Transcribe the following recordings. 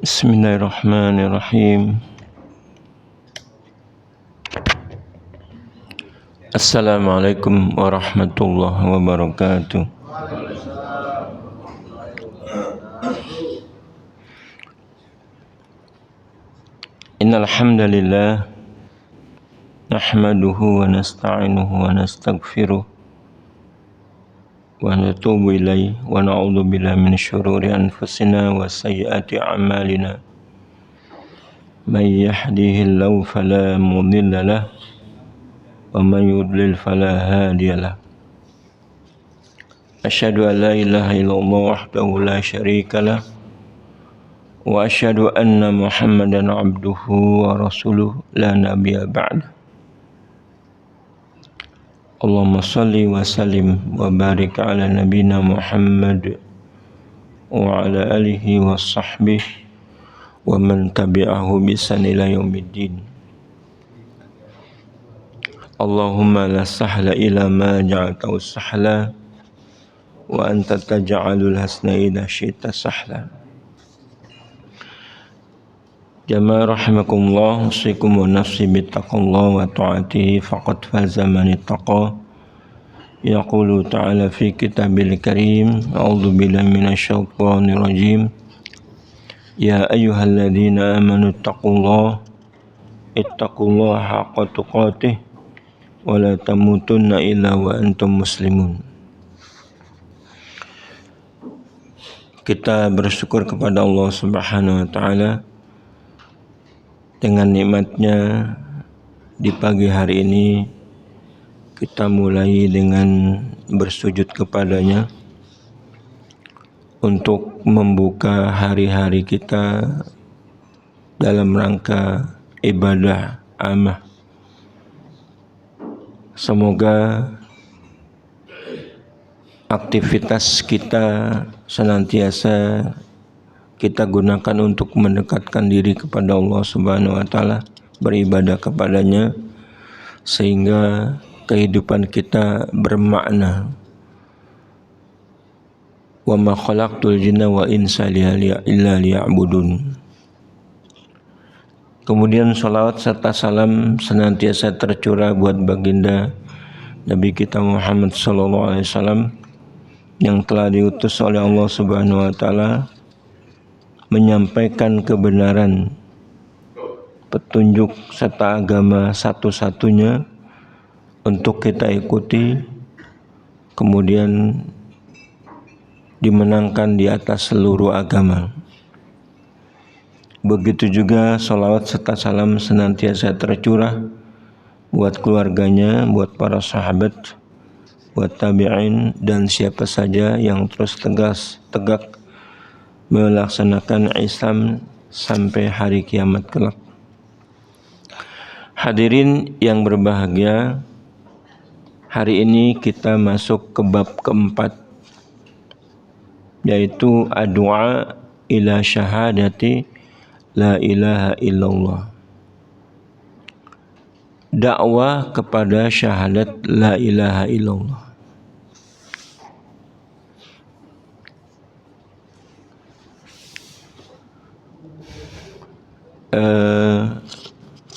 Bismillahirrahmanirrahim. Assalamualaikum warahmatullahi wabarakatuh. Innal hamdalillah nahmaduhu wa nasta'inuhu wa nastaghfiruh wa natubu ilaihi wa na'udzu billahi min syururi anfusina wa sayyiati a'malina. May yahdihillahu fala mudilla lahu wa may yudlil fala hadiya lahu. Asyhadu an la ilaha illallah wahdahu la syarika lahu wa asyhadu anna Muhammadan abduhu wa rasuluh la nabiyya ba'da. Allahumma salli wa sallim wa barik ala nabina Muhammad wa ala alihi wa sahbihi wa man tabi'ahu bisan ila yaumiddin. Allahumma la sahla ila ma ja'altahu sahla wa anta taj'alul hasna idza syi'ta sahla. Jamaah rahimakumullah, usikum wa nafsi bittaqallah wa ta'atihi faqad faza man ittaqa. Yaqulu ta'ala fi kitabil karim, a'udzu billahi minasyaitonir rajim. Ya ayyuhalladzina amanu ittaqullaha haqqa tuqatih wa la tamutunna illa wa antum muslimun. Kita bersyukur kepada Allah Subhanahu wa taala dengan nikmatnya di pagi hari ini kita mulai dengan bersujud kepadanya untuk membuka hari-hari kita dalam rangka ibadah amah. Semoga aktivitas kita senantiasa kita gunakan untuk mendekatkan diri kepada Allah Subhanahu wa taala, beribadah kepadanya sehingga kehidupan kita bermakna. Wa ma khalaqtul jinna wal insa illa liya'budun. Kemudian salawat serta salam senantiasa tercurah buat baginda Nabi kita Muhammad sallallahu alaihi wasallam yang telah diutus oleh Allah Subhanahu wa taala menyampaikan kebenaran, petunjuk serta agama satu-satunya untuk kita ikuti, kemudian dimenangkan di atas seluruh agama. Begitu juga salawat serta salam senantiasa tercurah buat keluarganya, buat para sahabat, buat tabi'in dan siapa saja yang terus tegak melaksanakan Islam sampai hari kiamat kelak. Hadirin yang berbahagia, hari ini kita masuk ke bab keempat, yaitu ad-du'a ila syahadati la ilaha illallah. Dakwah kepada syahadat la ilaha illallah.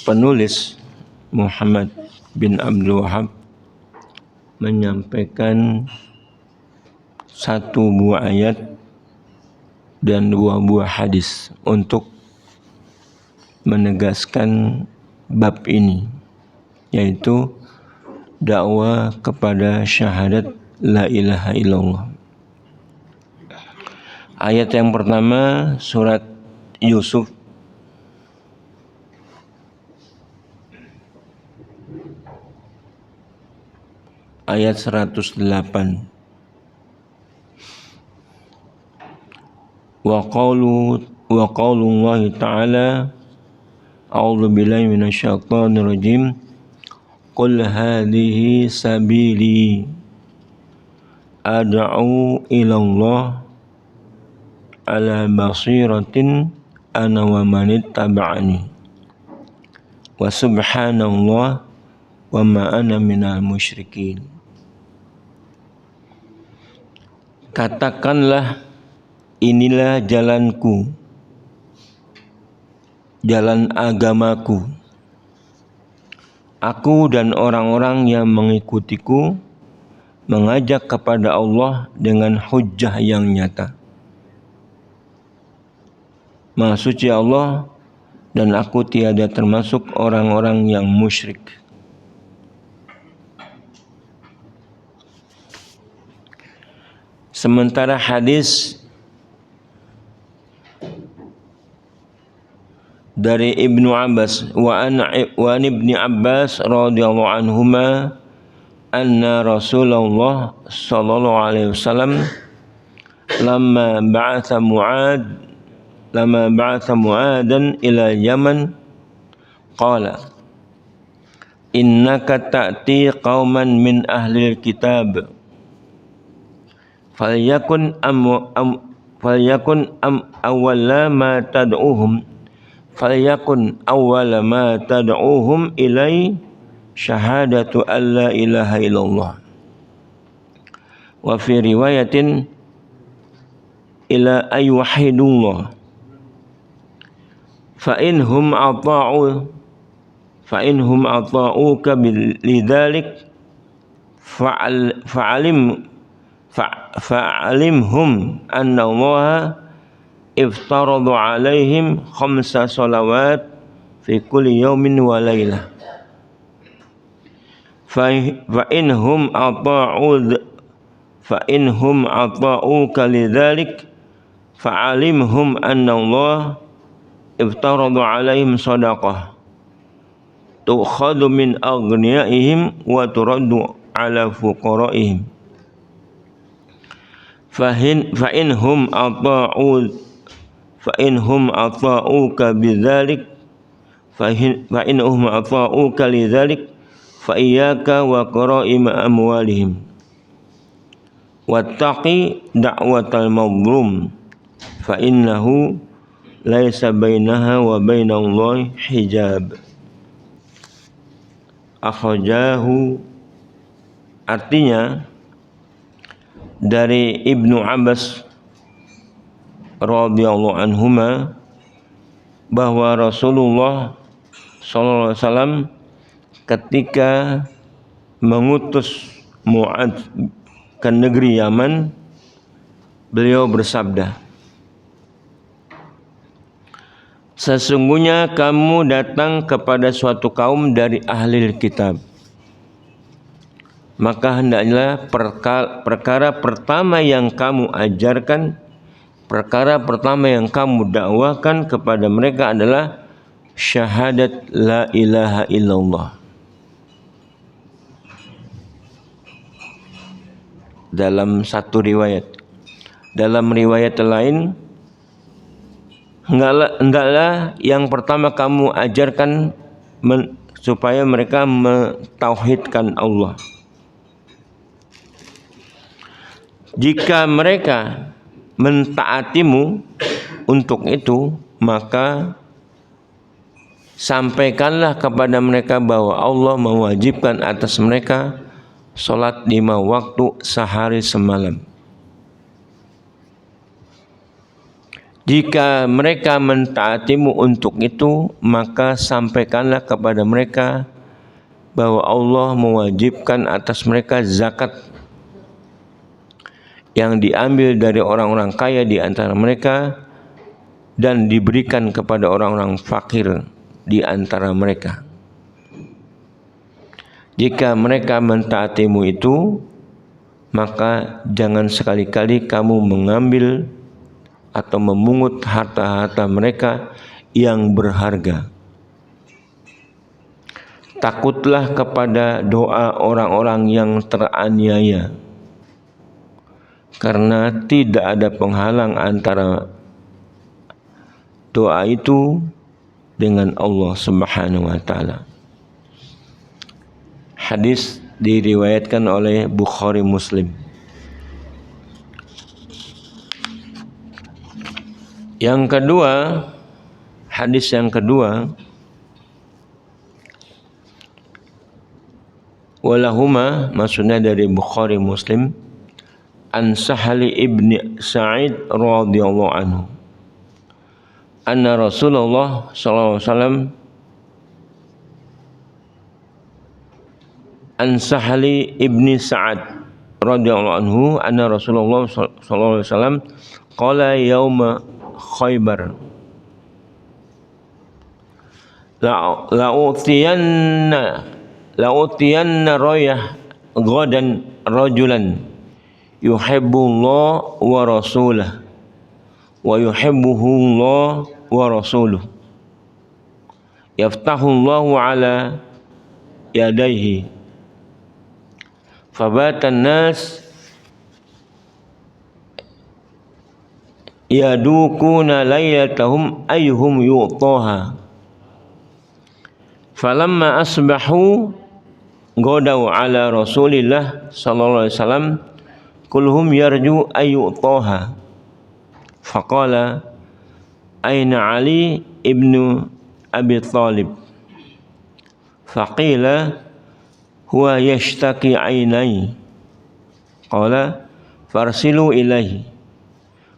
Penulis Muhammad bin Abdul Wahab menyampaikan satu buah ayat dan dua buah hadis untuk menegaskan bab ini, yaitu dakwah kepada syahadat la ilaha illallah. Ayat yang pertama surat Yusuf ayat 108. Wa qaulullahi ta'ala, a'udzu billahi minasyaitonir rajim, qul hadhihi sabili ad'u ilallah ala basiratin ana wa manittaba'ani wa subhanallah wa ma ana minal musyrikin. Katakanlah, inilah jalanku, jalan agamaku. Aku dan orang-orang yang mengikutiku mengajak kepada Allah dengan hujjah yang nyata. Maha suci Allah, dan aku tiada termasuk orang-orang yang musyrik. Sementara hadis dari Ibnu Abbas wa an Ibni Abbas radhiyallahu anhuma anna Rasulullah sallallahu alaihi wasallam lamma ba'atha Mu'adan ila Yaman qala innaka ta'ti qauman min ahlil kitab falyakun awwala ma tad'uhum ilai syahadatu alla ilaha illallah wa fi riwayatin ila ayyuhidullah fa inhum ata'uka lidzalik fa'alimhum anna Allah iftaradu alaihim 5 salawat fi kulli yawmin wa laylah fa inhum ata'uka lidzalik fa'alimhum anna Allah iftaradu alaihim sadaqah tu'khadhu min aghniyaihim wa turaddu ala fuqaraihim fa inhum ata'uka bidzalik fa inhum ata'uka lidzalik fa iyyaka wa qara'im amwalihim wattaqi da'watal mazlum fa innahu laisa bainaha wa bainallahi hijab. Akhrajahu, artinya dari Ibnu Abbas radhiyallahu anhuma bahwa Rasulullah sallallahu alaihi wasallam ketika mengutus Mu'ad ke negeri Yaman, beliau bersabda, sesungguhnya kamu datang kepada suatu kaum dari ahli kitab, maka hendaklah perkara pertama yang kamu ajarkan, perkara pertama yang kamu dakwakan kepada mereka adalah syahadat la ilaha illallah. Dalam satu riwayat, dalam riwayat lain, hendaklah yang pertama kamu ajarkan supaya mereka mentauhidkan Allah. Jika mereka mentaatimu untuk itu, maka sampaikanlah kepada mereka bahwa Allah mewajibkan atas mereka salat 5 waktu sehari semalam. Jika mereka mentaatimu untuk itu, maka sampaikanlah kepada mereka bahwa Allah mewajibkan atas mereka zakat yang diambil dari orang-orang kaya di antara mereka dan diberikan kepada orang-orang fakir di antara mereka. Jika mereka mentaatimu itu, maka jangan sekali-kali kamu mengambil atau memungut harta-harta mereka yang berharga. Takutlah kepada doa orang-orang yang teraniaya, karena tidak ada penghalang antara doa itu dengan Allah Subhanahu wa taala. Hadis diriwayatkan oleh Bukhari Muslim. Yang kedua, hadis yang kedua, walahuma, maksudnya dari Bukhari Muslim, an Sahal ibni Sa'id radhiyallahu anhu anna Rasulullah sallallahu alaihi wasallam an Sahli ibni Sa'ad radhiyallahu anhu anna Rasulullah sallallahu alaihi wasallam qala yauma Khaybar la'utiyanna rayah ghadan rajulan yuhibbullah wa rasulahu wa yuhibbuhullah wa rasuluhu yaftahullahu ala yadayhi fabatan nas yadukuna laylatahum ayyuhum yu'taha falamma asbahu ghadaw ala Rasulillah sallallahu alaihi wasallam kulhum yarju ayyu'taha faqala aina Ali ibnu Abi Thalib faqila huwa yashtaki ainai qala farsilu ilaihi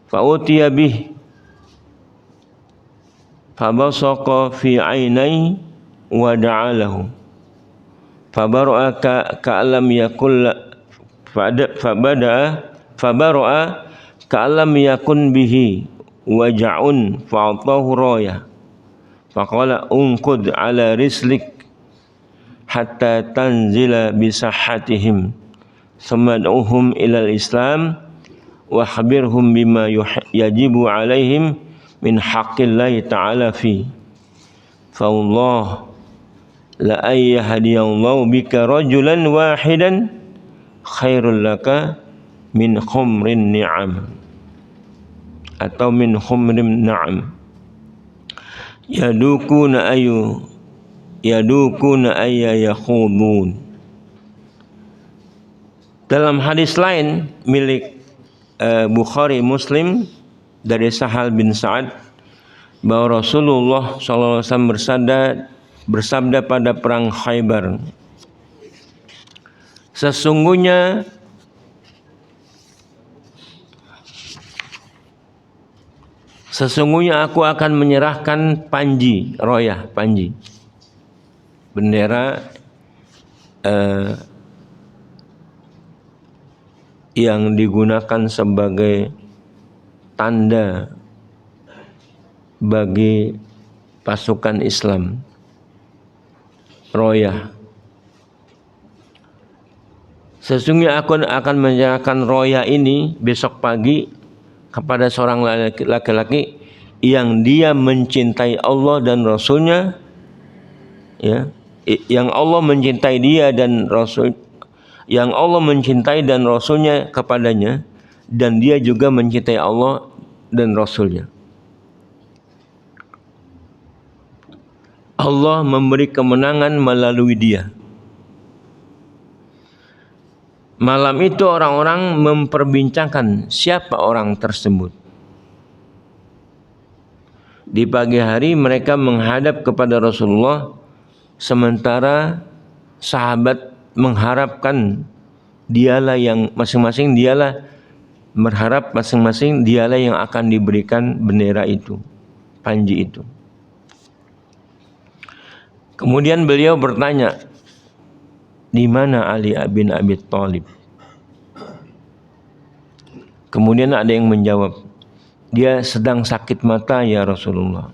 fa'utiya bih fabasaqa fi ainai wa da'alahu fabaru'a ka'alam yakul fabaru'a ka'alam yakun bihi waja'un fa'atahu raya faqala unqud ala rislik hatta tanzila bisahatihim samad'uhum ilal islam wa khabirhum bima yajibu alaihim min haqqillahi ta'ala fi fa Allah la ayyahadiyallahu bika rajulan wahidan khairul laka min khumrin ni'am atau min khumrin na'am yadukuna ayya yakhudun. Dalam hadis lain milik Bukhari Muslim dari Sahal bin Sa'ad bahwa Rasulullah SAW bersabda pada perang Khaybar, sesungguhnya aku akan menyerahkan panji, royah, panji, bendera yang digunakan sebagai tanda bagi pasukan Islam. Royah. Sesungguhnya aku akan menyerahkan royah ini besok pagi kepada seorang laki-laki yang dia mencintai Allah dan Rasulnya, ya, yang Allah mencintai dia dan Rasul, yang Allah mencintai dan Rasulnya kepadanya, dan dia juga mencintai Allah dan Rasulnya. Allah memberi kemenangan melalui dia. Malam itu orang-orang memperbincangkan siapa orang tersebut. Di pagi hari mereka menghadap kepada Rasulullah, sementara sahabat mengharapkan dialah yang masing-masing dialah berharap masing-masing dialah yang akan diberikan bendera itu, panji itu. Kemudian beliau bertanya, di mana Ali bin Abi Thalib? Kemudian ada yang menjawab, dia sedang sakit mata ya Rasulullah.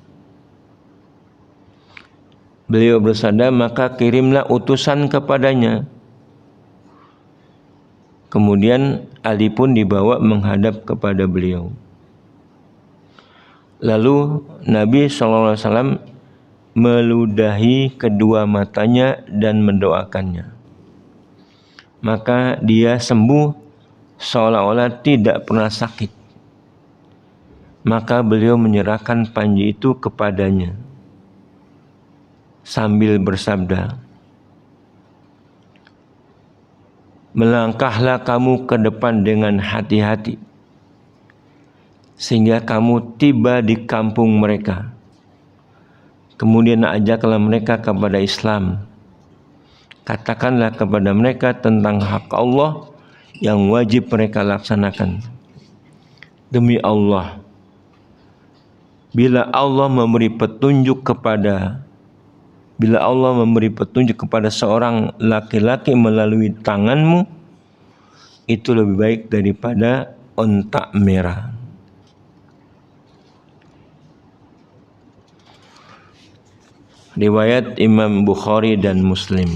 Beliau bersabda, maka kirimlah utusan kepadanya. Kemudian Ali pun dibawa menghadap kepada beliau. Lalu Nabi SAW meludahi kedua matanya dan mendoakannya. Maka dia sembuh seolah-olah tidak pernah sakit. Maka beliau menyerahkan panji itu kepadanya sambil bersabda, melangkahlah kamu ke depan dengan hati-hati sehingga kamu tiba di kampung mereka. Kemudian ajaklah mereka kepada Islam. Katakanlah kepada mereka tentang hak Allah yang wajib mereka laksanakan. Demi Allah, Bila Allah memberi petunjuk kepada seorang laki-laki melalui tanganmu, itu lebih baik daripada onta merah. Riwayat Imam Bukhari dan Muslim.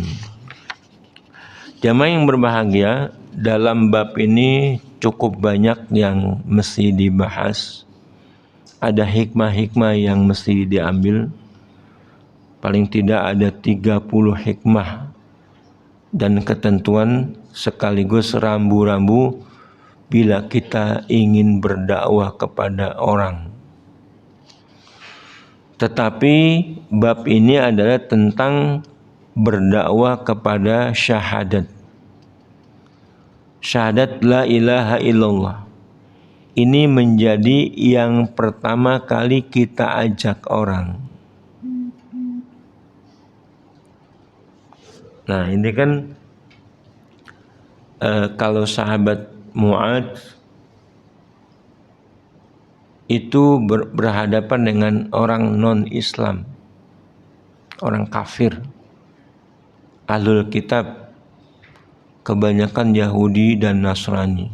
Jamaah yang berbahagia, dalam bab ini cukup banyak yang mesti dibahas. Ada hikmah-hikmah yang mesti diambil. Paling tidak ada 30 hikmah dan ketentuan sekaligus rambu-rambu bila kita ingin berdakwah kepada orang. Tetapi bab ini adalah tentang berdakwah kepada syahadat. Syahadat la ilaha illallah. Ini menjadi yang pertama kali kita ajak orang. Nah, ini kan kalau sahabat Mu'adz itu berhadapan dengan orang non-Islam, orang kafir, ahlul kitab, kebanyakan Yahudi dan Nasrani.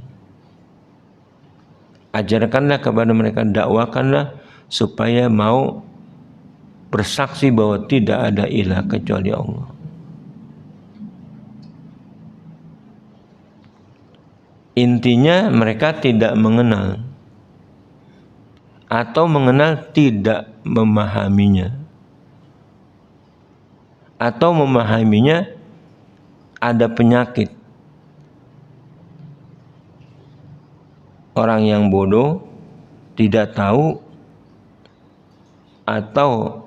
Ajarkanlah kepada mereka, dakwakanlah supaya mau bersaksi bahwa tidak ada ilah kecuali Allah. Intinya mereka tidak mengenal atau mengenal tidak memahaminya, atau memahaminya ada penyakit. Orang yang bodoh tidak tahu, atau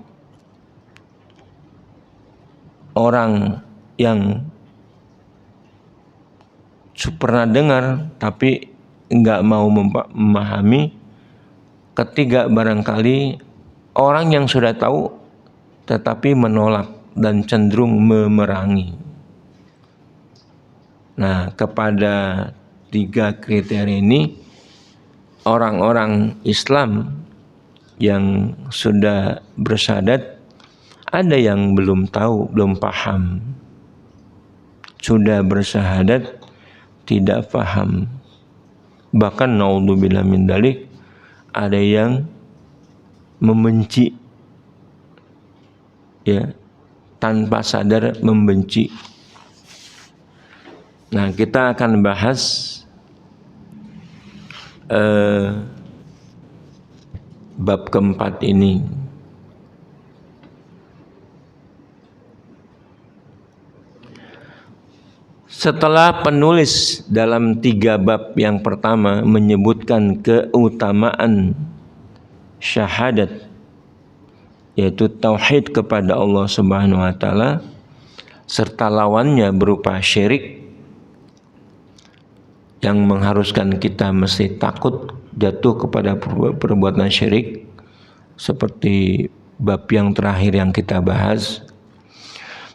orang yang pernah dengar tapi enggak mau memahami. Ketiga, barangkali orang yang sudah tahu tetapi menolak dan cenderung memerangi. Nah, kepada 3 kriteria ini, orang-orang Islam yang sudah bersyahadat, ada yang belum tahu, belum paham. Sudah bersyahadat, tidak paham. Bahkan naudzubillah min dzalik, ada yang membenci, ya, tanpa sadar membenci. Nah, kita akan bahas bab keempat ini. Setelah penulis dalam 3 bab yang pertama menyebutkan keutamaan syahadat, yaitu tauhid kepada Allah Subhanahu wa taala, serta lawannya berupa syirik yang mengharuskan kita mesti takut jatuh kepada perbuatan syirik, seperti bab yang terakhir yang kita bahas.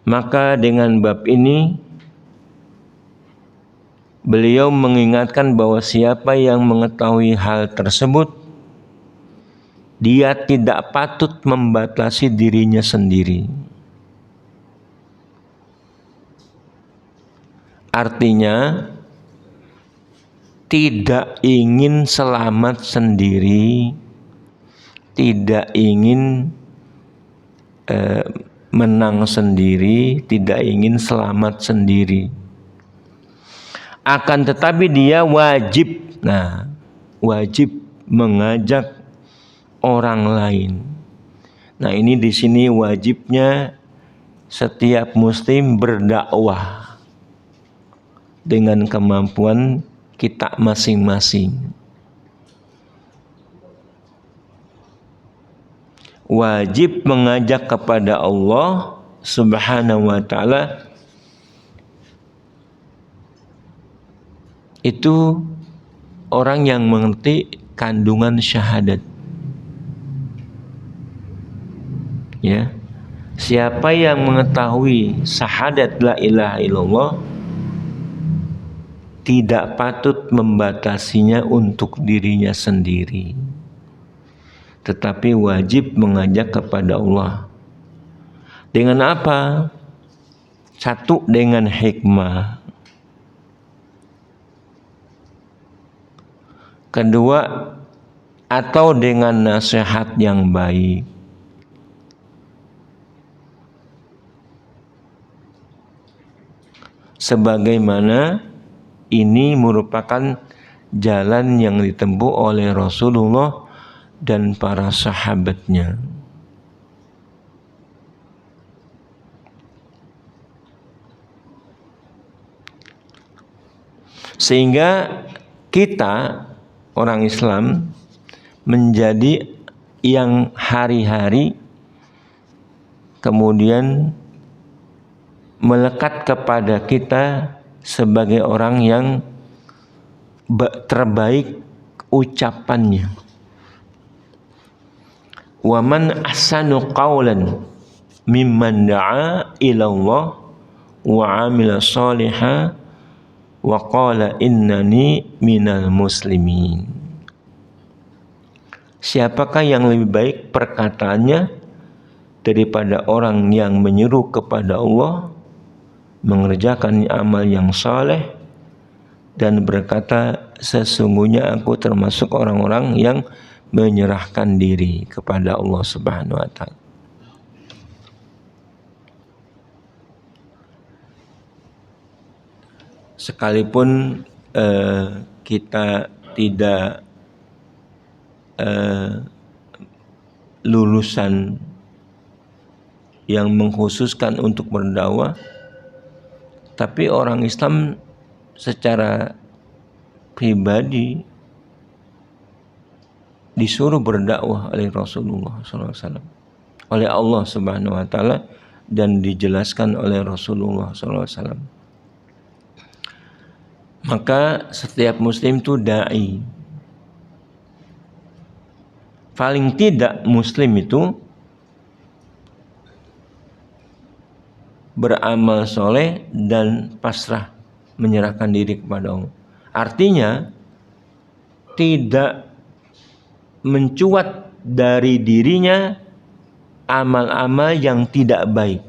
Maka dengan bab ini beliau mengingatkan bahwa siapa yang mengetahui hal tersebut, dia tidak patut membatasi dirinya sendiri. Artinya, tidak ingin selamat sendiri, tidak ingin menang sendiri, tidak ingin selamat sendiri. Akan tetapi dia wajib mengajak orang lain. Nah, ini di sini wajibnya setiap muslim berdakwah dengan kemampuan kita masing-masing. Wajib mengajak kepada Allah Subhanahu wa taala. Itu orang yang mengerti kandungan syahadat. Ya. Siapa yang mengetahui syahadat la ilaha illallah, tidak patut membatasinya untuk dirinya sendiri. tetapi wajib mengajak kepada Allah. Dengan apa? Satu, dengan hikmah. Kedua, atau dengan nasihat yang baik. Sebagaimana ini merupakan jalan yang ditempuh oleh Rasulullah dan para sahabatnya. Sehingga kita orang Islam menjadi yang hari-hari kemudian melekat kepada kita sebagai orang yang terbaik ucapannya. Wa man ahsanu qawlan mimman da'a ila Allah wa 'amila shalihan wa qala innani minal muslimin. Siapakah yang lebih baik perkataannya daripada orang yang menyeru kepada Allah, mengerjakan amal yang saleh dan berkata, sesungguhnya aku termasuk orang-orang yang menyerahkan diri kepada Allah Subhanahu wa taala. Sekalipun kita tidak lulusan yang mengkhususkan untuk berdakwah, tapi orang Islam secara pribadi disuruh berdakwah oleh Rasulullah SAW, oleh Allah Subhanahu wa taala, dan dijelaskan oleh Rasulullah SAW. Maka setiap muslim itu dai. Paling tidak muslim itu beramal soleh dan pasrah, menyerahkan diri kepada Allah. Artinya tidak mencuat dari dirinya amal-amal yang tidak baik,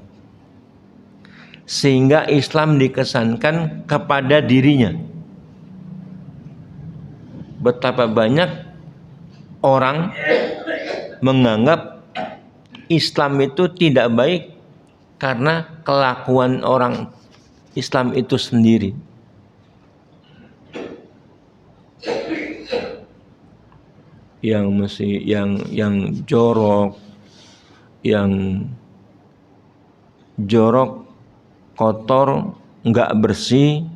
sehingga Islam dikesankan kepada dirinya. Betapa banyak orang menganggap Islam itu tidak baik karena kelakuan orang Islam itu sendiri. Yang jorok, kotor, nggak bersih,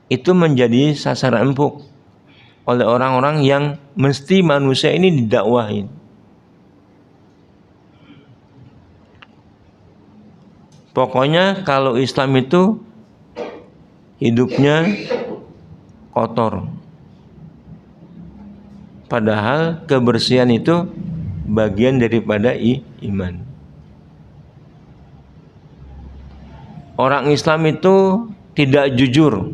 itu menjadi sasaran empuk oleh orang-orang yang mesti manusia ini didakwahin. Pokoknya kalau Islam itu hidupnya kotor, padahal kebersihan itu bagian daripada iman. Orang Islam itu tidak jujur,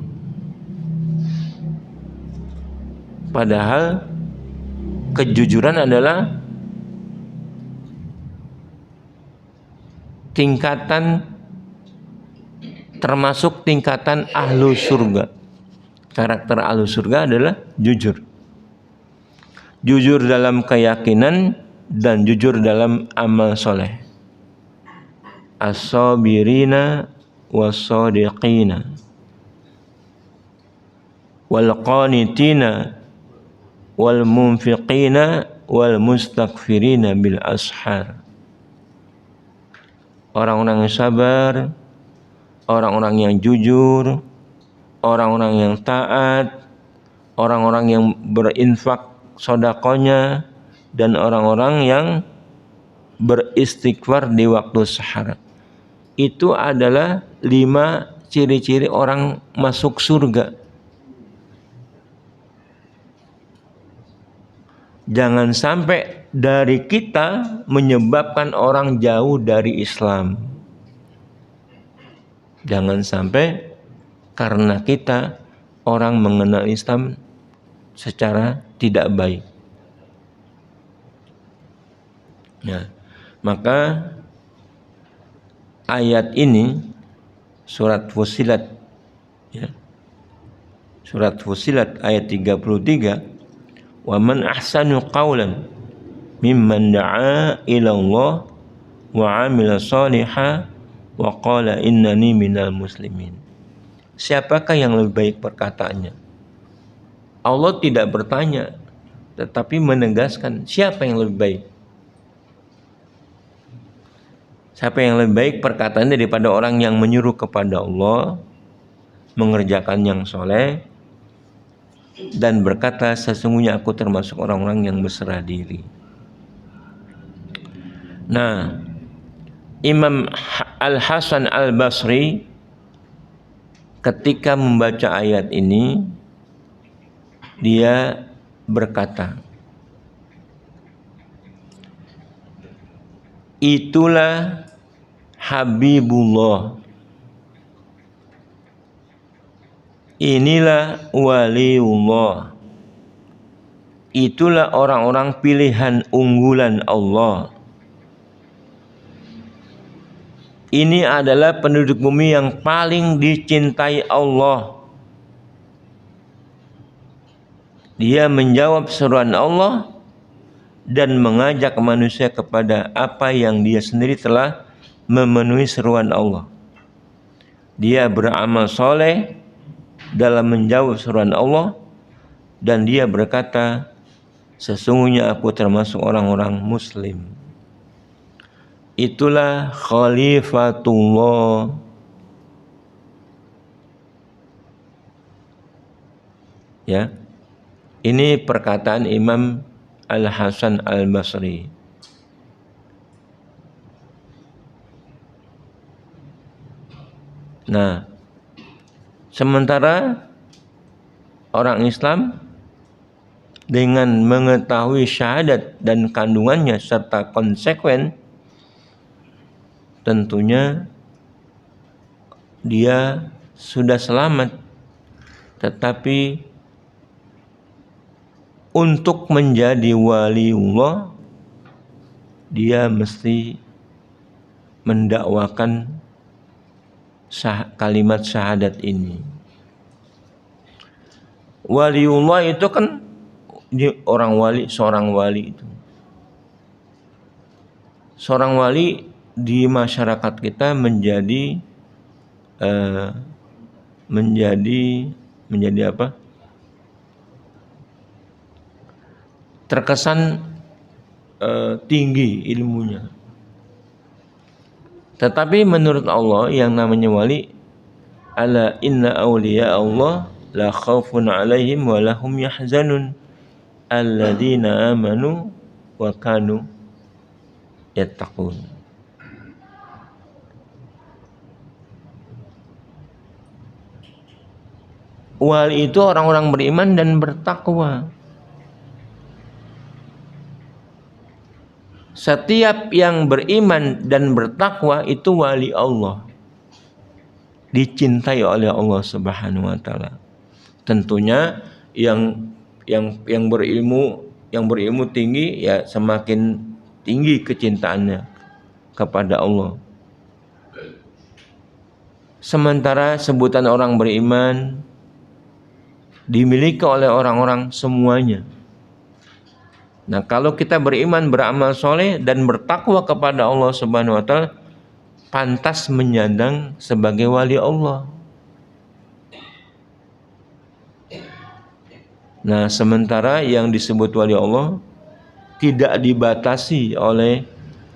padahal kejujuran adalah tingkatan, termasuk tingkatan ahlu surga. Karakter ahlu surga adalah jujur. Jujur dalam keyakinan dan jujur dalam amal soleh. As-sabirina was-sadiqina wal-qanitina wal-munfiqina wal-mustaghfirina bil ashar. Orang-orang yang sabar, orang-orang yang jujur, orang-orang yang taat, orang-orang yang berinfak sodakonya, dan orang-orang yang beristighfar di waktu sahar. Itu adalah 5 ciri-ciri orang masuk surga. Jangan sampai dari kita menyebabkan orang jauh dari Islam. Jangan sampai karena kita orang mengenal Islam secara tidak baik. Ya, maka ayat ini surat Fussilat, ya, surat Fussilat ayat 33, wa man ahsanu qawlan mimman da'a ila Allah wa 'amila shalihan wa qala innani minal muslimin. Siapakah yang lebih baik perkataannya? Allah tidak bertanya, tetapi menegaskan siapa yang lebih baik. Siapa yang lebih baik perkataannya daripada orang yang menyuruh kepada Allah, mengerjakan yang soleh, dan berkata sesungguhnya aku termasuk orang-orang yang berserah diri. Nah, Imam Al-Hasan Al-Basri ketika membaca ayat ini, dia berkata, itulah Habibullah, inilah waliullah, itulah orang-orang pilihan unggulan Allah. Ini adalah penduduk bumi yang paling dicintai Allah. Dia menjawab seruan Allah dan mengajak manusia kepada apa yang dia sendiri telah memenuhi seruan Allah. Dia beramal soleh dalam menjawab seruan Allah, dan dia berkata, sesungguhnya aku termasuk orang-orang muslim. Itulah khalifatullah. Ya, ini perkataan Imam Al-Hasan Al-Basri. Nah, sementara orang Islam dengan mengetahui syahadat dan kandungannya serta konsekuen, tentunya dia sudah selamat. Tetapi untuk menjadi waliullah, dia mesti mendakwakan kalimat syahadat ini. Waliullah itu kan orang wali, seorang wali itu. Seorang wali di masyarakat kita menjadi apa? Terkesan tinggi ilmunya. Tetapi menurut Allah yang namanya wali, ala inna awliya Allah la khaufun alaihim wa lahum yahzanun alladzina amanu wa kanu yattaqun. Wali itu orang-orang beriman dan bertakwa. Setiap yang beriman dan bertakwa itu wali Allah, dicintai oleh Allah Subhanahu wa taala. Tentunya yang berilmu tinggi, ya semakin tinggi kecintaannya kepada Allah. Sementara sebutan orang beriman dimiliki oleh orang-orang semuanya. Nah, kalau kita beriman, beramal soleh dan bertakwa kepada Allah Subhanahu wa taala, pantas menyandang sebagai wali Allah. Nah, sementara yang disebut wali Allah tidak dibatasi oleh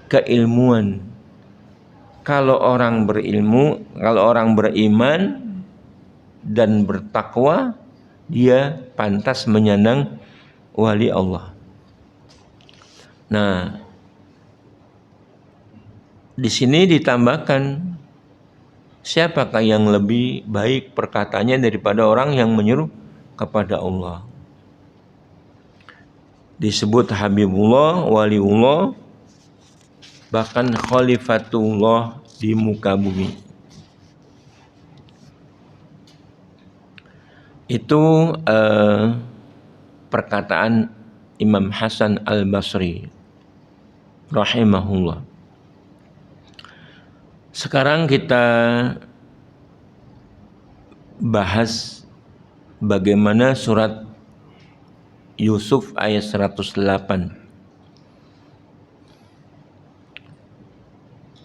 keilmuan. Kalau orang berilmu, kalau orang beriman dan bertakwa, dia pantas menyandang wali Allah. Nah, di sini ditambahkan, siapakah yang lebih baik perkataannya daripada orang yang menyuruh kepada Allah. Disebut Habibullah, waliullah, bahkan khalifatullah di muka bumi. Itu perkataan Imam Hasan Al-Basri. rahimahullah. Sekarang kita bahas bagaimana surat Yusuf ayat 108.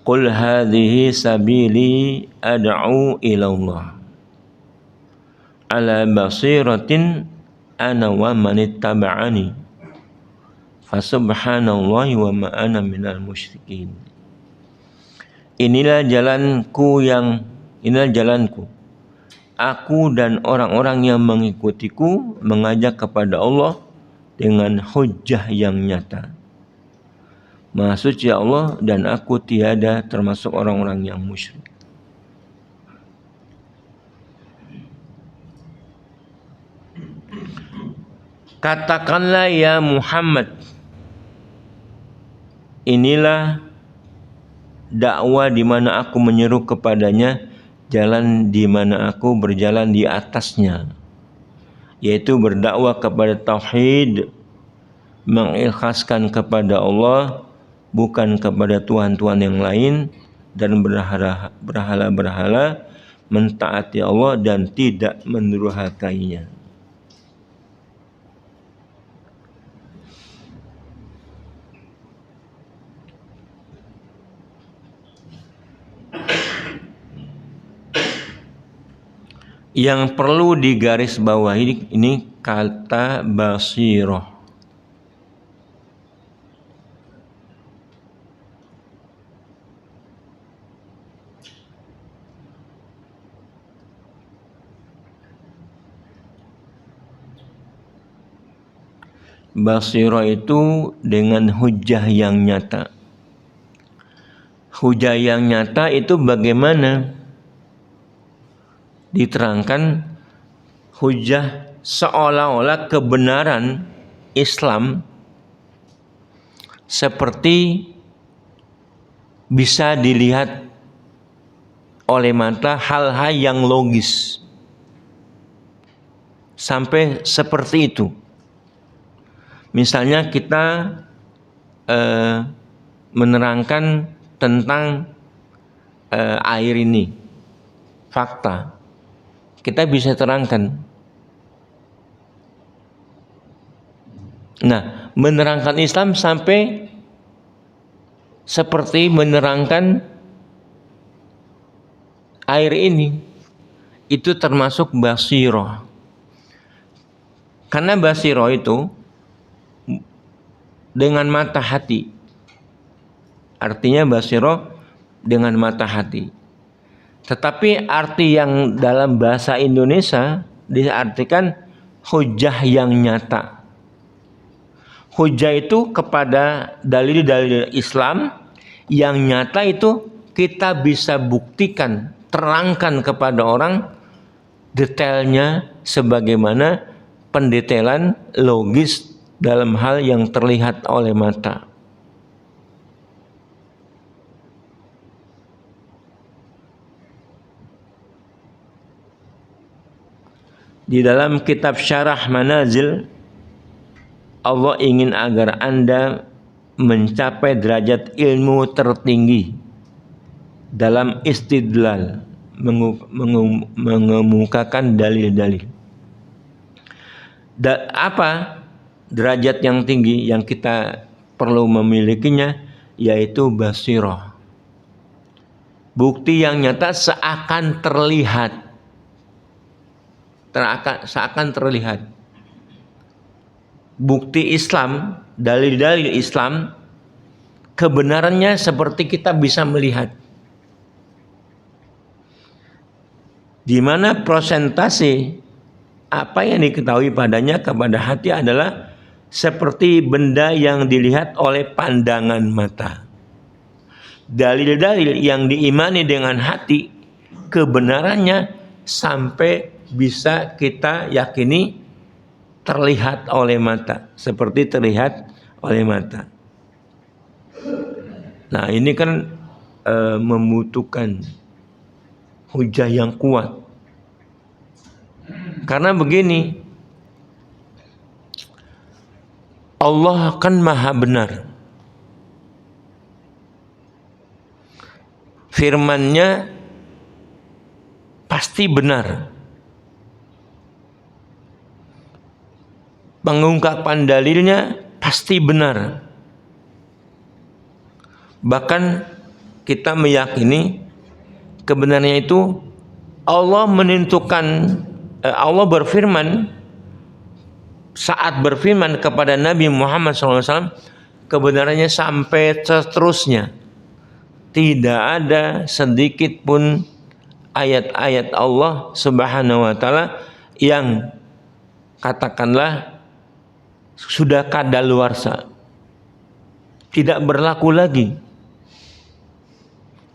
Qul hadhihi sabili ad'u ilallah ala basiratin ana wa manittaba'ani fasubhanallahi wa ma ana minal musyrikin. Inilah jalanku, aku dan orang-orang yang mengikutiku mengajak kepada Allah dengan hujjah yang nyata. Maha suci Allah dan aku tiada termasuk orang-orang yang musyrik. Katakanlah ya Muhammad, inilah dakwah di mana aku menyeru kepadanya, jalan di mana aku berjalan di atasnya, yaitu berdakwah kepada tauhid, mengikhlaskan kepada Allah, bukan kepada tuhan-tuhan yang lain, dan berhala-berhala, mentaati Allah dan tidak mendurhakainya. Yang perlu digarisbawahi ini kata basirah. Basirah itu dengan hujjah yang nyata. Hujjah yang nyata itu bagaimana? Diterangkan hujjah seolah-olah kebenaran Islam seperti bisa dilihat oleh mata, hal-hal yang logis. Sampai seperti itu. Misalnya kita menerangkan tentang air ini, fakta, kita bisa terangkan. Nah, menerangkan Islam sampai seperti menerangkan air ini, itu termasuk basirah. Karena basirah itu dengan mata hati. Artinya basirah dengan mata hati. Tetapi arti yang dalam bahasa Indonesia diartikan hujjah yang nyata. Hujjah itu kepada dalil-dalil Islam yang nyata, itu kita bisa buktikan, terangkan kepada orang detailnya sebagaimana pendetailan logis dalam hal yang terlihat oleh mata. Di dalam kitab Syarah Manazil, Allah ingin agar Anda mencapai derajat ilmu tertinggi dalam istidlal, mengemukakan dalil-dalil. Apa derajat yang tinggi yang kita perlu memilikinya? Yaitu basirah. Bukti yang nyata seakan terlihat. Seakan terlihat. Bukti Islam, dalil-dalil Islam, kebenarannya seperti kita bisa melihat. Di mana prosentase apa yang diketahui padanya kepada hati adalah seperti benda yang dilihat oleh pandangan mata. Dalil-dalil yang diimani dengan hati, kebenarannya sampai bisa kita yakini terlihat oleh mata, seperti terlihat oleh mata. Nah, ini kan membutuhkan hujah yang kuat. Karena begini, Allah kan maha benar. firman-Nya pasti benar. Pengungkapan dalilnya pasti benar. Bahkan kita meyakini kebenarannya itu Allah menentukan, Allah berfirman, saat berfirman kepada Nabi Muhammad SAW, kebenarannya sampai seterusnya. Tidak ada sedikit pun ayat-ayat Allah Subhanahu wa taala yang katakanlah sudah kadaluarsa, tidak berlaku lagi.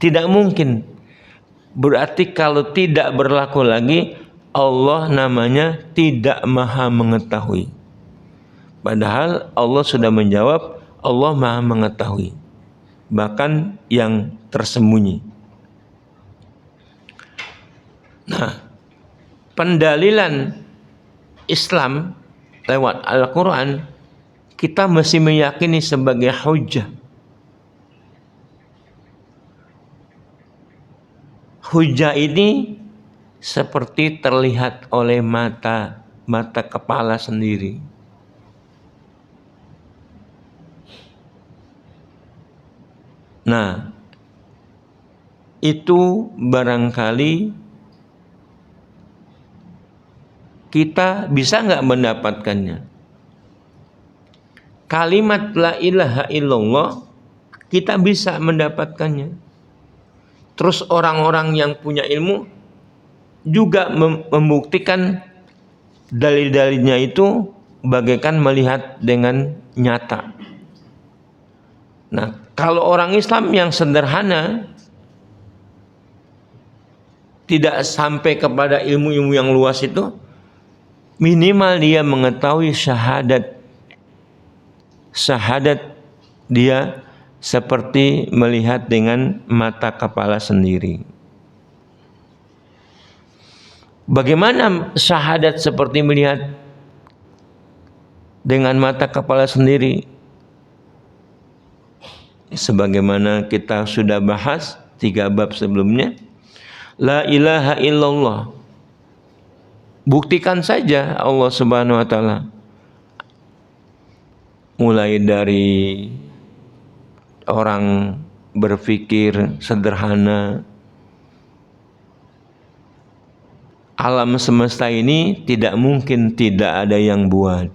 Tidak mungkin. Berarti kalau tidak berlaku lagi, Allah namanya tidak maha mengetahui. Padahal Allah sudah menjawab, Allah maha mengetahui, bahkan yang tersembunyi. Nah, pendalilan Islam lewat Al-Quran kita mesti meyakini sebagai hujjah. Hujjah ini seperti terlihat oleh mata kepala sendiri. Nah, itu barangkali kita bisa nggak mendapatkannya. Kalimat la ilaha illallah kita bisa mendapatkannya. Terus orang-orang yang punya ilmu juga membuktikan dalil-dalilnya itu bagaikan melihat dengan nyata. Nah, kalau orang Islam yang sederhana tidak sampai kepada ilmu-ilmu yang luas itu, minimal dia mengetahui syahadat dia seperti melihat dengan mata kepala sendiri. Bagaimana syahadat seperti melihat dengan mata kepala sendiri? Sebagaimana kita sudah bahas 3 bab sebelumnya, la ilaha illallah. Buktikan saja Allah Subhanahu wa taala. Mulai dari orang berpikir sederhana, alam semesta ini tidak mungkin tidak ada yang buat.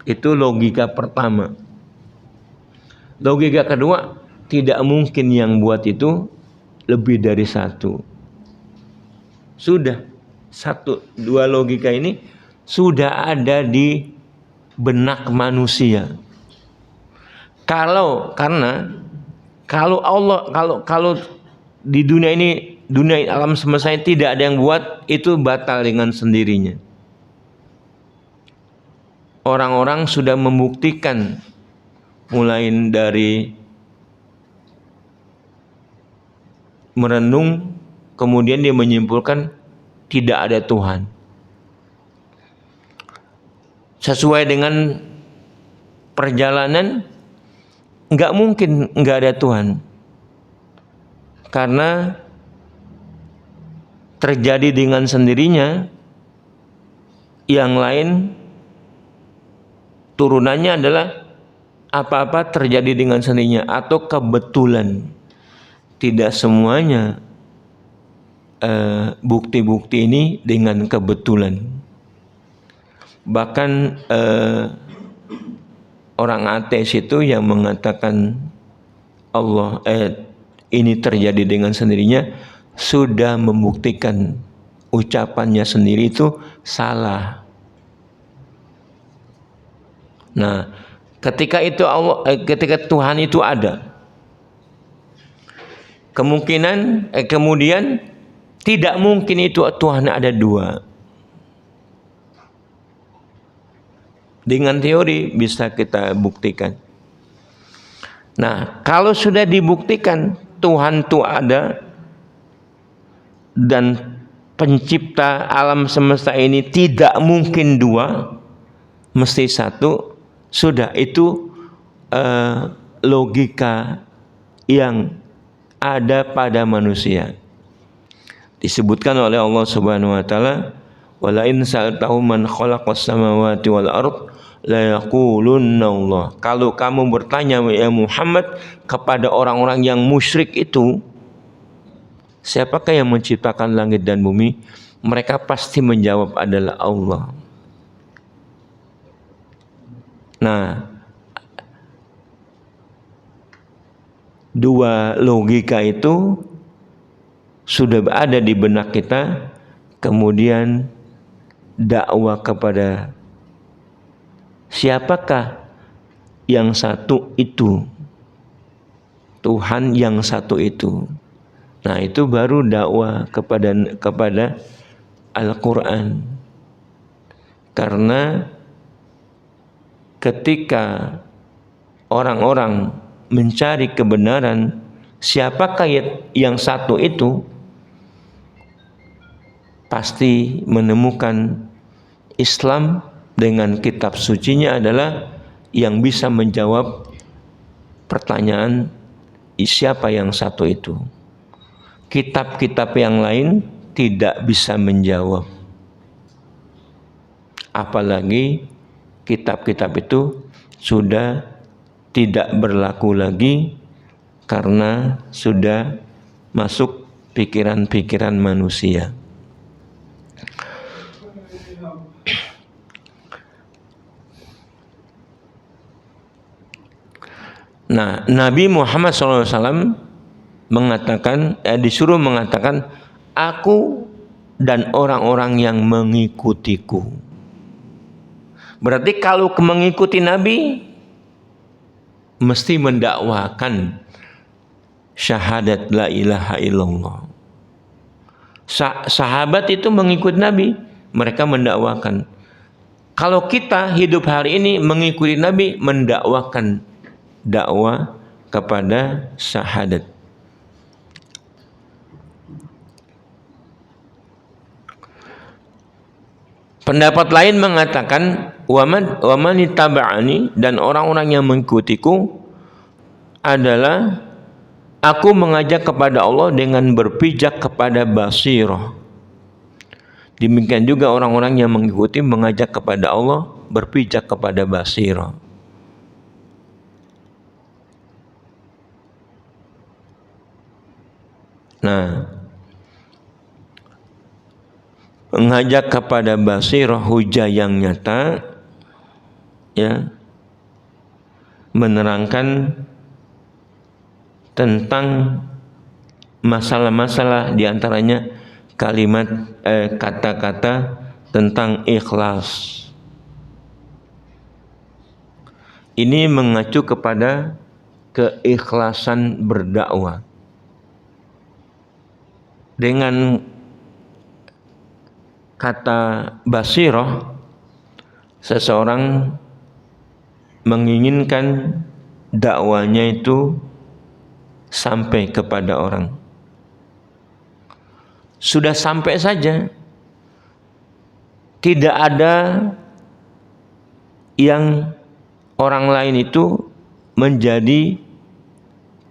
Itu logika pertama. Logika kedua, tidak mungkin yang buat itu lebih dari satu. Sudah, 2 logika ini sudah ada di benak manusia. Kalau di dunia ini, dunia alam semesta ini tidak ada yang buat, itu batal dengan sendirinya. Orang-orang sudah membuktikan, mulai dari merenung, kemudian dia menyimpulkan tidak ada Tuhan. Sesuai dengan perjalanan, nggak mungkin nggak ada Tuhan, karena terjadi dengan sendirinya. Yang lain turunannya adalah apa-apa terjadi dengan sendirinya atau kebetulan. Tidak semuanya bukti-bukti ini dengan kebetulan. Bahkan orang ateis itu yang mengatakan Allah ini terjadi dengan sendirinya sudah membuktikan ucapannya sendiri itu salah. Nah, ketika Tuhan itu ada, kemudian tidak mungkin itu Tuhan ada 2. Dengan teori bisa kita buktikan. Nah, kalau sudah dibuktikan Tuhan itu ada dan pencipta alam semesta ini tidak mungkin 2, mesti 1, sudah itu logika yang ada pada manusia. Disebutkan oleh Allah Subhanahu wa taala, "Wala in sa'altahum man khalaqas samawati wal ard la yaqulunna Allah." Kalau kamu bertanya ya Muhammad kepada orang-orang yang musyrik itu, siapakah yang menciptakan langit dan bumi? Mereka pasti menjawab adalah Allah. Nah, dua logika itu sudah ada di benak kita, kemudian dakwah kepada siapakah yang satu itu, Tuhan yang satu itu. Nah, itu baru dakwah kepada Al-Quran. Karena ketika orang-orang mencari kebenaran, siapakah yang satu itu, pasti menemukan Islam dengan kitab sucinya adalah yang bisa menjawab pertanyaan siapa yang satu itu. Kitab-kitab yang lain tidak bisa menjawab. Apalagi kitab-kitab itu sudah tidak berlaku lagi karena sudah masuk pikiran-pikiran manusia. Nah, Nabi Muhammad SAW disuruh mengatakan, aku dan orang-orang yang mengikutiku. Berarti kalau mengikuti Nabi, mesti mendakwakan syahadat la ilaha illallah. Sahabat itu mengikut Nabi, mereka mendakwakan. Kalau kita hidup hari ini mengikuti Nabi, mendakwakan dakwah kepada syahadat. Pendapat lain mengatakan waman ittaba'ani, dan orang-orang yang mengikutiku adalah aku mengajak kepada Allah dengan berpijak kepada basirah. Demikian juga orang-orang yang mengikuti mengajak kepada Allah berpijak kepada basirah. Nah, mengajak kepada basirah, hujah yang nyata, ya, menerangkan tentang masalah-masalah, diantaranya kalimat kata-kata tentang ikhlas. Ini mengacu kepada keikhlasan berdakwah. Dengan kata basirah, seseorang menginginkan dakwanya itu sampai kepada orang. Sudah sampai saja, tidak ada yang orang lain itu menjadi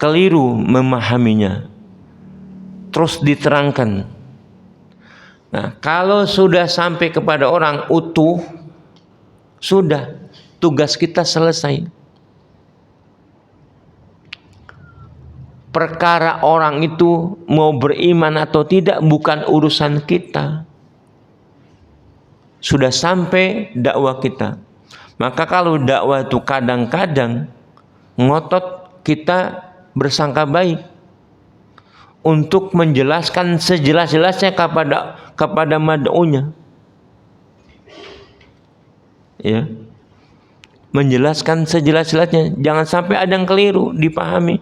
keliru memahaminya. Terus diterangkan. Nah, kalau sudah sampai kepada orang utuh, sudah tugas kita selesai. Perkara orang itu mau beriman atau tidak bukan urusan kita. Sudah sampai dakwah kita. Maka kalau dakwah itu kadang-kadang ngotot, kita bersangka baik untuk menjelaskan sejelas-jelasnya kepada mad'unya. Ya. Menjelaskan sejelas-jelasnya, jangan sampai ada yang keliru dipahami.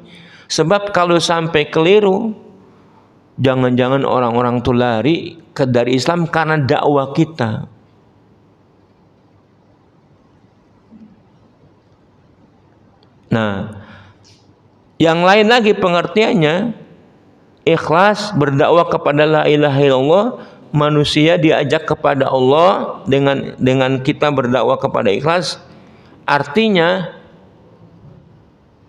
Sebab kalau sampai keliru, jangan-jangan orang-orang itu lari dari Islam karena dakwah kita. Nah, yang lain lagi pengertiannya, ikhlas berdakwah kepada la ilaha illallah, manusia diajak kepada Allah dengan kita berdakwah kepada ikhlas. Artinya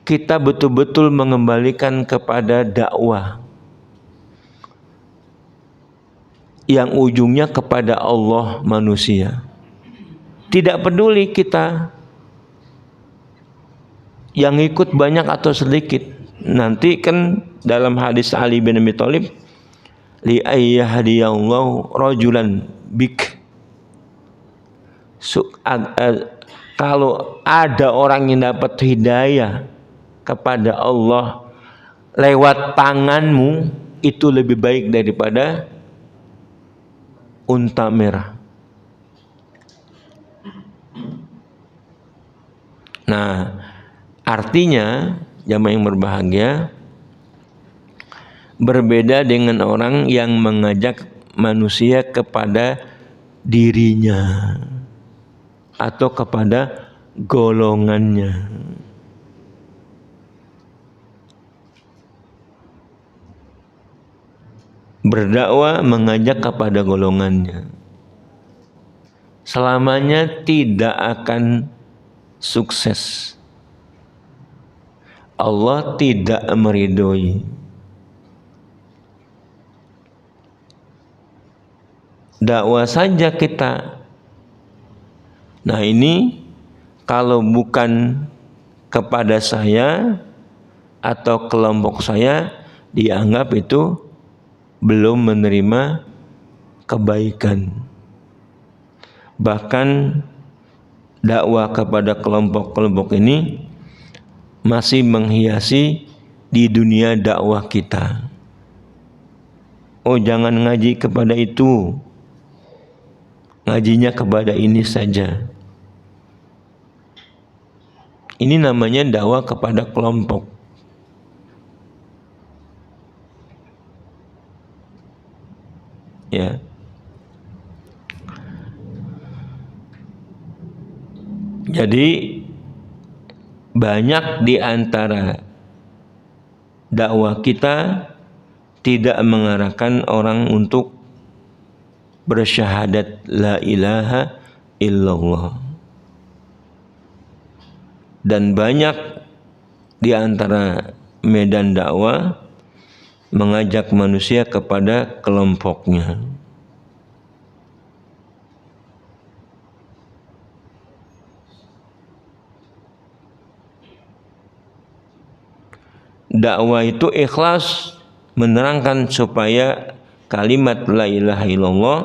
kita betul-betul mengembalikan kepada dakwah yang ujungnya kepada Allah manusia. Tidak peduli kita yang ikut banyak atau sedikit. Nanti kan dalam hadis Ali bin Abi Thalib, li ayyahdiyallahu rajulan bik. Kalau ada orang yang dapat hidayah kepada Allah lewat tanganmu, itu lebih baik daripada unta merah. Nah, artinya jamaah yang berbahagia, berbeda dengan orang yang mengajak manusia kepada dirinya atau kepada golongannya. Berdakwah mengajak kepada golongannya, selamanya tidak akan sukses. Allah tidak meridhoi. Dakwah saja kita. Nah, ini kalau bukan kepada saya atau kelompok saya, dianggap itu belum menerima kebaikan. Bahkan dakwah kepada kelompok-kelompok ini masih menghiasi di dunia dakwah kita. Oh, jangan ngaji kepada itu, ngajinya kepada ini saja. Ini namanya dakwah kepada kelompok. Ya. Jadi banyak di antara dakwah kita tidak mengarahkan orang untuk bersyahadat la ilaha illallah. Dan banyak di antara medan dakwah mengajak manusia kepada kelompoknya. Dakwah itu ikhlas, menerangkan supaya kalimat la ilaha illallah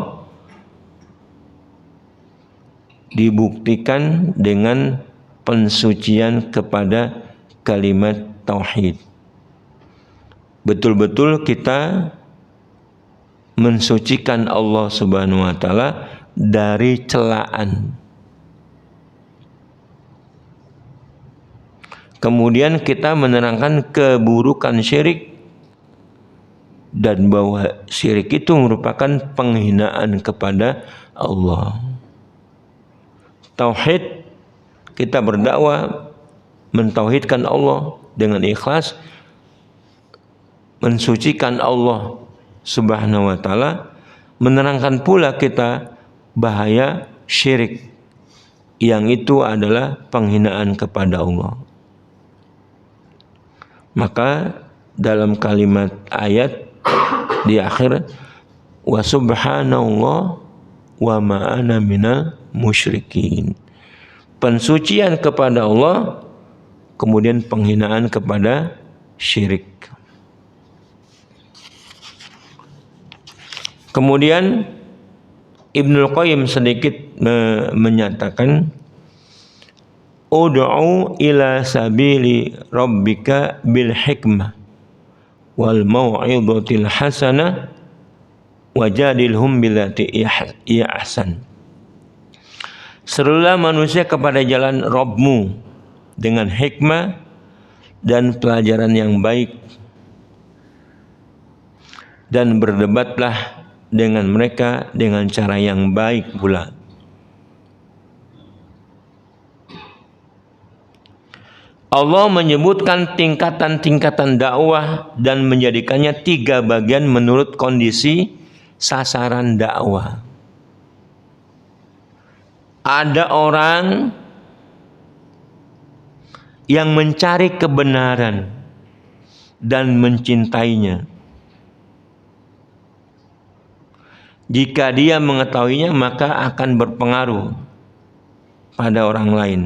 dibuktikan dengan pensucian kepada kalimat tauhid. Betul-betul kita mensucikan Allah Subhanahu wa taala dari celaan. Kemudian kita menerangkan keburukan syirik dan bahwa syirik itu merupakan penghinaan kepada Allah. Tauhid, kita berdakwah mentauhidkan Allah dengan ikhlas, mensucikan Allah Subhanahu wa taala, menerangkan pula kita bahaya syirik yang itu adalah penghinaan kepada Allah. Maka dalam kalimat ayat di akhir, wa subhanallah wa ma ana minal musyrikin. Pensucian kepada Allah, kemudian penghinaan kepada syirik. Kemudian Ibnul Qayyim sedikit menyatakan, ud'u ila sabili rabbika bil hikmah wal mau'izatil hasanah wajadilhum billati ahsan. Serulah manusia kepada jalan Rabbmu dengan hikmah dan pelajaran yang baik, dan berdebatlah dengan mereka dengan cara yang baik pula. Allah menyebutkan tingkatan-tingkatan dakwah dan menjadikannya 3 bagian menurut kondisi sasaran dakwah. Ada orang yang mencari kebenaran dan mencintainya. Jika dia mengetahuinya, maka akan berpengaruh pada orang lain.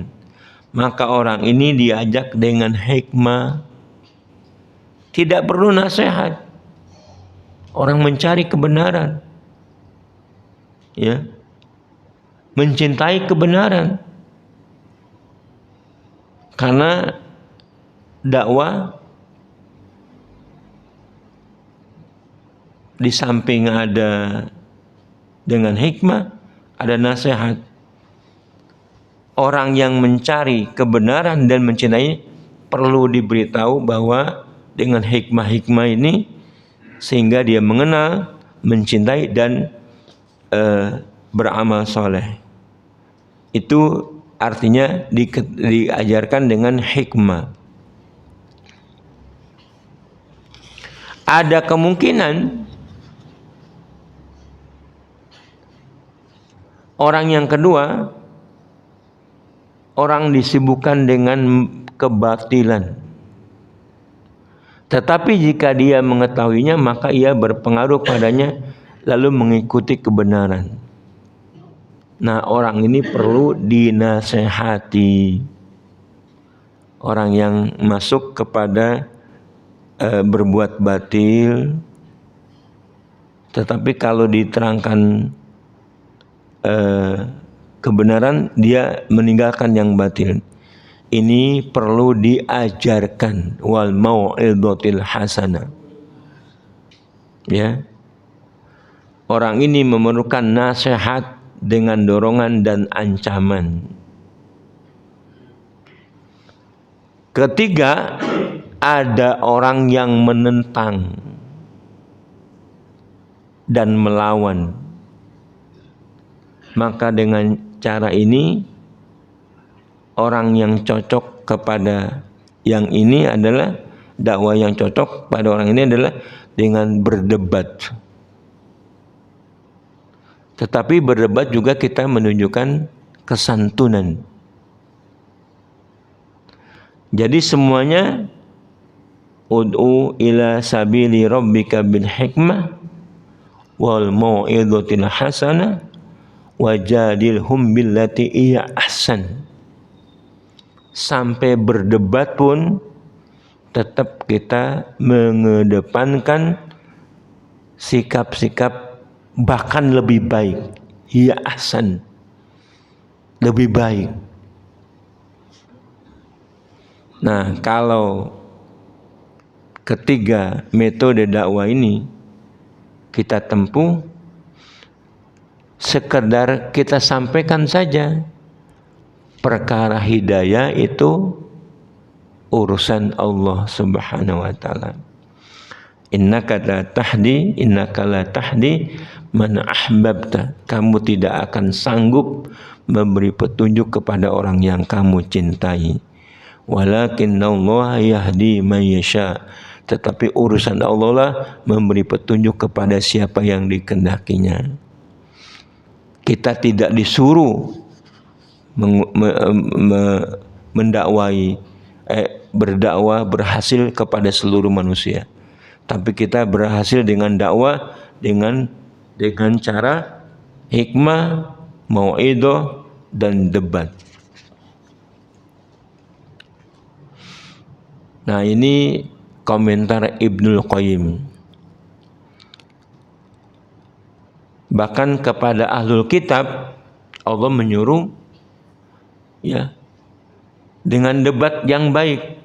Maka orang ini diajak dengan hikmah, tidak perlu nasihat. Orang mencari kebenaran, ya, mencintai kebenaran. Karena dakwah di samping ada dengan hikmah, ada nasihat. Orang yang mencari kebenaran dan mencintai perlu diberitahu bahwa dengan hikmah-hikmah ini sehingga dia mengenal, mencintai dan beramal soleh. Itu artinya diajarkan dengan hikmah. Ada kemungkinan orang yang kedua, orang disibukkan dengan kebatilan. Tetapi jika dia mengetahuinya, maka ia berpengaruh padanya lalu mengikuti kebenaran. Nah, orang ini perlu dinasehati. Orang yang masuk kepada berbuat batil, tetapi kalau diterangkan kebenaran, dia meninggalkan yang batil. Ini perlu diajarkan, wal mau'izatil hasanah. Ya. Orang ini memerlukan nasihat dengan dorongan dan ancaman. Ketiga, ada orang yang menentang dan melawan. Maka dengan cara ini orang yang cocok kepada yang ini adalah dakwah yang cocok pada orang ini adalah dengan berdebat. Tetapi berdebat juga kita menunjukkan kesantunan. Jadi semuanya ud'u ila sabili rabbika bil hikmah wal mau'izatil hasanah wajadilhum billati hiya ahsan. Sampai berdebat pun tetap kita mengedepankan sikap-sikap bahkan lebih baik, hiya ahsan, lebih baik. Nah, kalau ketiga metode dakwah ini kita tempuh, sekedar kita sampaikan saja. Perkara hidayah itu urusan Allah Subhanahu wa taala. Innaka la tahdi man ahbabta. Kamu tidak akan sanggup memberi petunjuk kepada orang yang kamu cintai. Walakinnallaha yahdi man yasha. Tetapi urusan Allah lah memberi petunjuk kepada siapa yang dikehendakinya. Kita tidak disuruh mendakwai, berdakwah berhasil kepada seluruh manusia. Tapi kita berhasil dengan dakwah dengan cara hikmah, mau'idhah dan debat. Nah, ini komentar Ibnul Qayyim. Bahkan kepada ahlul kitab Allah menyuruh, ya, dengan debat yang baik.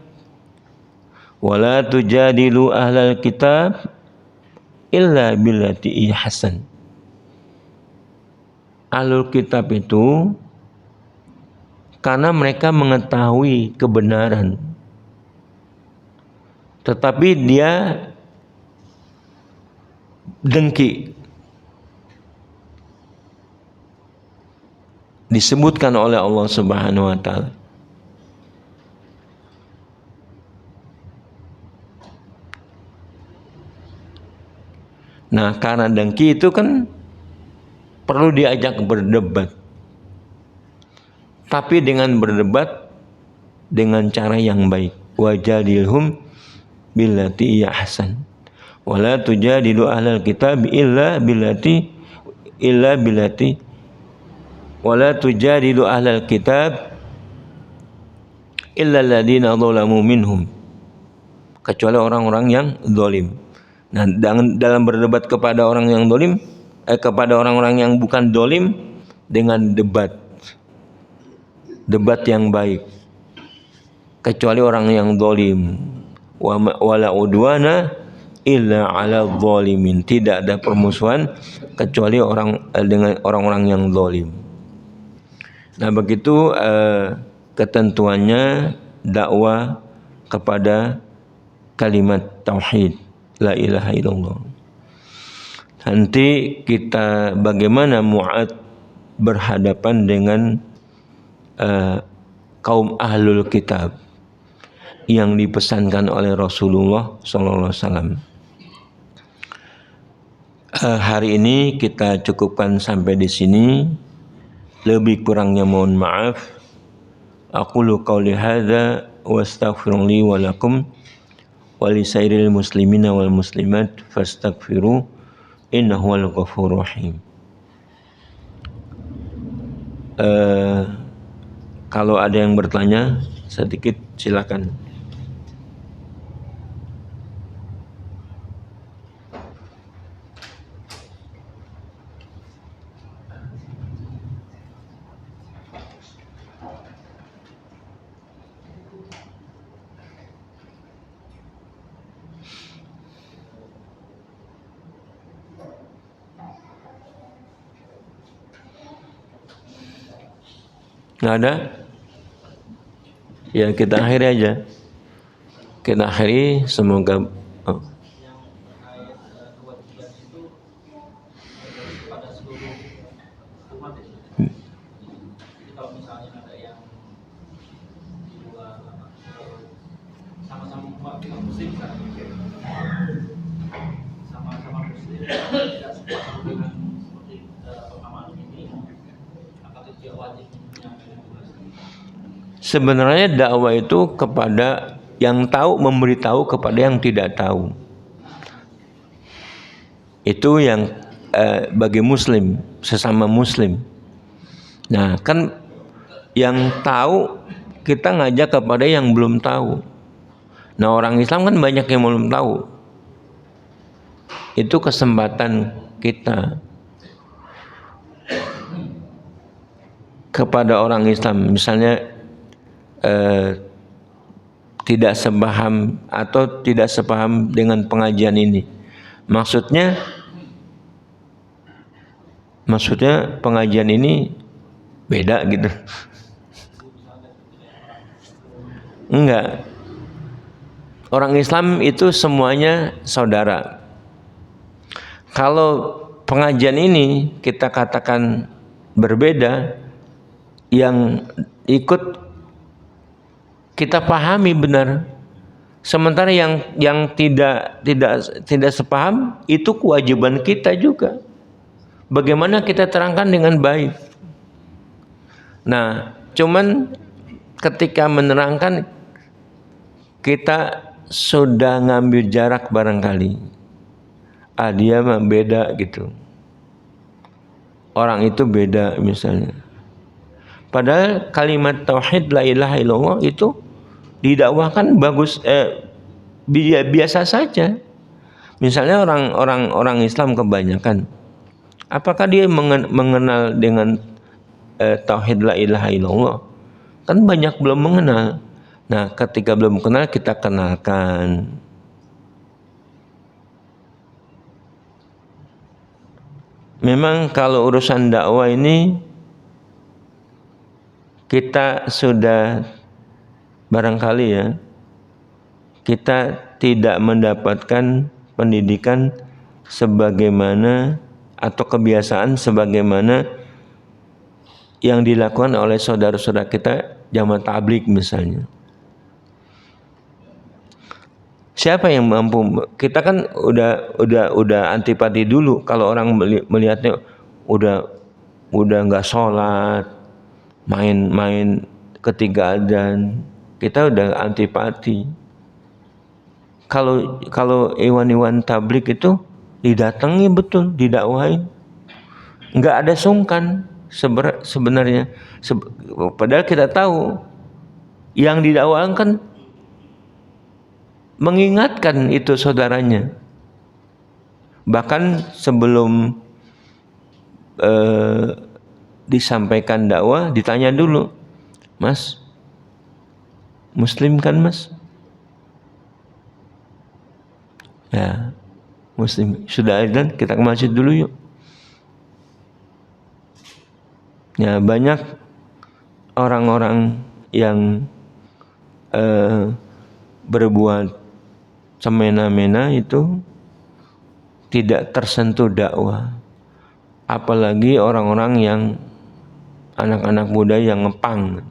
Wala tujadilu ahlal kitab illa billati hiya hasan. Ahlul kitab itu karena mereka mengetahui kebenaran, tetapi dia dengki. Disebutkan oleh Allah Subhanahu wa taala. Nah, karena dengki itu kan perlu diajak berdebat. Tapi dengan berdebat dengan cara yang baik. Wajadilhum billati hiya ahsan. Wala tujadilu ahlal kitab illa billati wala tujadilu ahlal kitab illa alladziina dzalamu minhum, kecuali orang-orang yang zalim. Nah, dalam berdebat kepada orang yang zalim, kepada orang-orang yang bukan zalim dengan debat yang baik, kecuali orang yang zalim. Wala udwana illa 'ala zalimin, tidak ada permusuhan kecuali dengan orang-orang yang zalim. Nah, begitu ketentuannya dakwah kepada kalimat tauhid la ilaha illallah. Nanti kita bagaimana Mu'adz berhadapan dengan kaum ahlul kitab yang dipesankan oleh Rasulullah SAW. Hari ini kita cukupkan sampai di sini. Lebih kurangnya mohon maaf. Aqulu qauli hadza wa astaghfiru li wa lakum wa li sairil muslimina wal muslimat fastaghfiru innahu wal ghafurur rahim. Kalau ada yang bertanya sedikit silakan. Nggak ada? Ya kita akhiri aja. Kita akhiri, semoga sebenarnya dakwah itu kepada yang tahu, memberitahu kepada yang tidak tahu. Itu yang bagi muslim, sesama muslim. Nah, kan yang tahu kita ngajak kepada yang belum tahu. Nah, orang Islam kan banyak yang belum tahu. Itu kesempatan kita kepada orang Islam, misalnya tidak sepaham atau tidak sepaham dengan pengajian ini. Maksudnya pengajian ini beda gitu. Enggak. Orang Islam itu semuanya saudara. Kalau pengajian ini kita katakan berbeda, yang ikut kita pahami benar. Sementara yang tidak sepaham, itu kewajiban kita juga. Bagaimana kita terangkan dengan baik. Nah, cuman ketika menerangkan kita sudah ngambil jarak barangkali. Dia mah beda gitu. Orang itu beda misalnya. Padahal kalimat tauhid la ilaha illallah itu didakwahkan bagus, biasa saja. Misalnya orang Islam kebanyakan, apakah dia mengenal dengan tauhid la ilaha illallah? Kan banyak belum mengenal. Nah, ketika belum kenal kita kenalkan. Memang kalau urusan dakwah ini kita sudah barangkali ya, kita tidak mendapatkan pendidikan sebagaimana atau kebiasaan sebagaimana yang dilakukan oleh saudara-saudara kita jamaah tabligh misalnya. Siapa yang mampu? Kita kan udah antipati dulu kalau orang melihatnya udah nggak sholat, main ketika adzan, kita udah antipati. Kalau iwan-iwan tablik itu didatangi betul, didakwain, nggak ada sungkan sebenarnya. Padahal kita tahu yang didakwakan mengingatkan itu saudaranya. Bahkan sebelum disampaikan dakwah, ditanya dulu, Mas, Muslim kan Mas? Ya, Muslim. Sudah azan, kita ke masjid dulu yuk. Ya, banyak orang-orang yang berbuat semena-mena itu tidak tersentuh dakwah. Apalagi orang-orang yang anak-anak muda yang ngepang,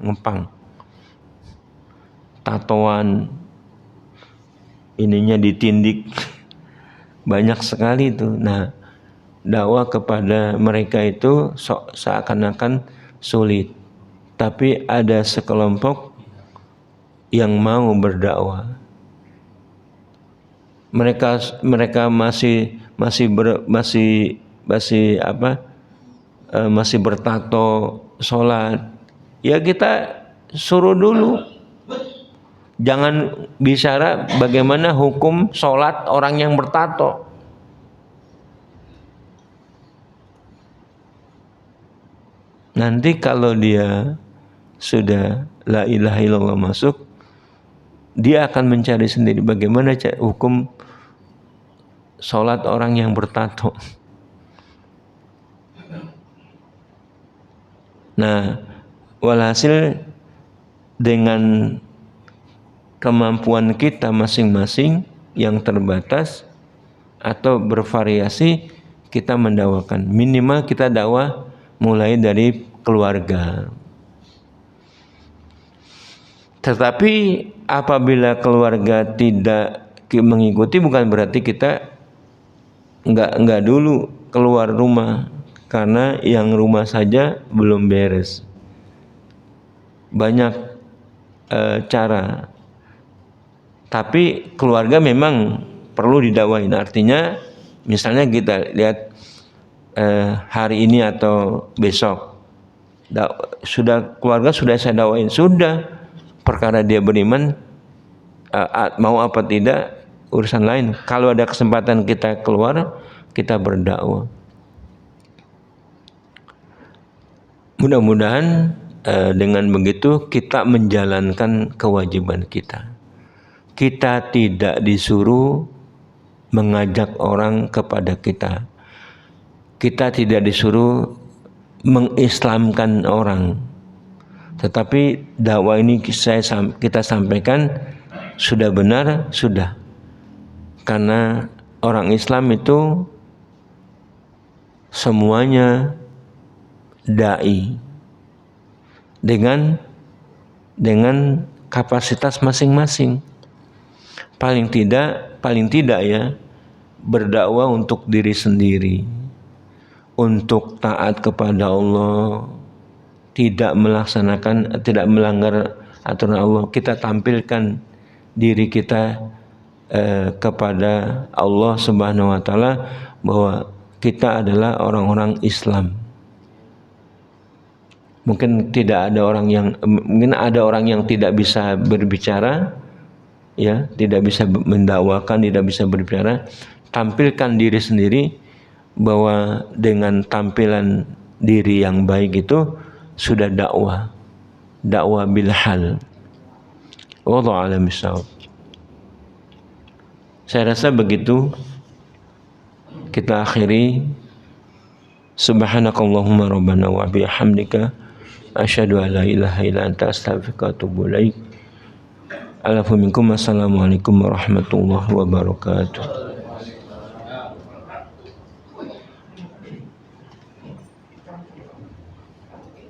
tatoan, ininya ditindik, banyak sekali itu. Nah, dakwah kepada mereka itu seakan-akan sulit. Tapi ada sekelompok yang mau berdakwah. Mereka masih bertato, sholat. Ya kita suruh dulu. Jangan bicara bagaimana hukum sholat orang yang bertato. Nanti kalau dia sudah la ilaha illallah masuk, dia akan mencari sendiri bagaimana hukum sholat orang yang bertato. Nah, walhasil dengan kemampuan kita masing-masing yang terbatas atau bervariasi, kita mendakwakan. Minimal kita dakwah mulai dari keluarga. Tetapi apabila keluarga tidak mengikuti, bukan berarti kita enggak dulu keluar rumah, karena yang rumah saja belum beres. Banyak cara. Tapi keluarga memang perlu didakwain. Artinya misalnya kita lihat hari ini atau besok, keluarga sudah saya dakwain, sudah. Perkara dia beriman, mau apa tidak urusan lain. Kalau ada kesempatan kita keluar, kita berdakwah. Mudah-mudahan dengan begitu kita menjalankan kewajiban kita. Kita tidak disuruh mengajak orang kepada kita. Kita tidak disuruh mengislamkan orang. Tetapi dakwah ini kita sampaikan sudah benar, sudah. Karena orang Islam itu semuanya dai dengan kapasitas masing-masing. Paling tidak ya, berdakwah untuk diri sendiri, untuk taat kepada Allah, tidak melanggar aturan Allah. Kita tampilkan diri kita kepada Allah Subhanahu wa taala bahwa kita adalah orang-orang Islam. Mungkin ada orang yang tidak bisa berbicara, ya, tidak bisa mendakwakan, tidak bisa berbicara. Tampilkan diri sendiri bahwa dengan tampilan diri yang baik itu sudah dakwah bil hal. Wallahu a'lam bishawab. Saya rasa begitu kita akhiri. Subhanakallahumma rabbana wa bihamdika asyhadu an la ilaha illa anta astaghfiruka wa atubu ilaik. Assalamualaikum warahmatullahi wabarakatuh.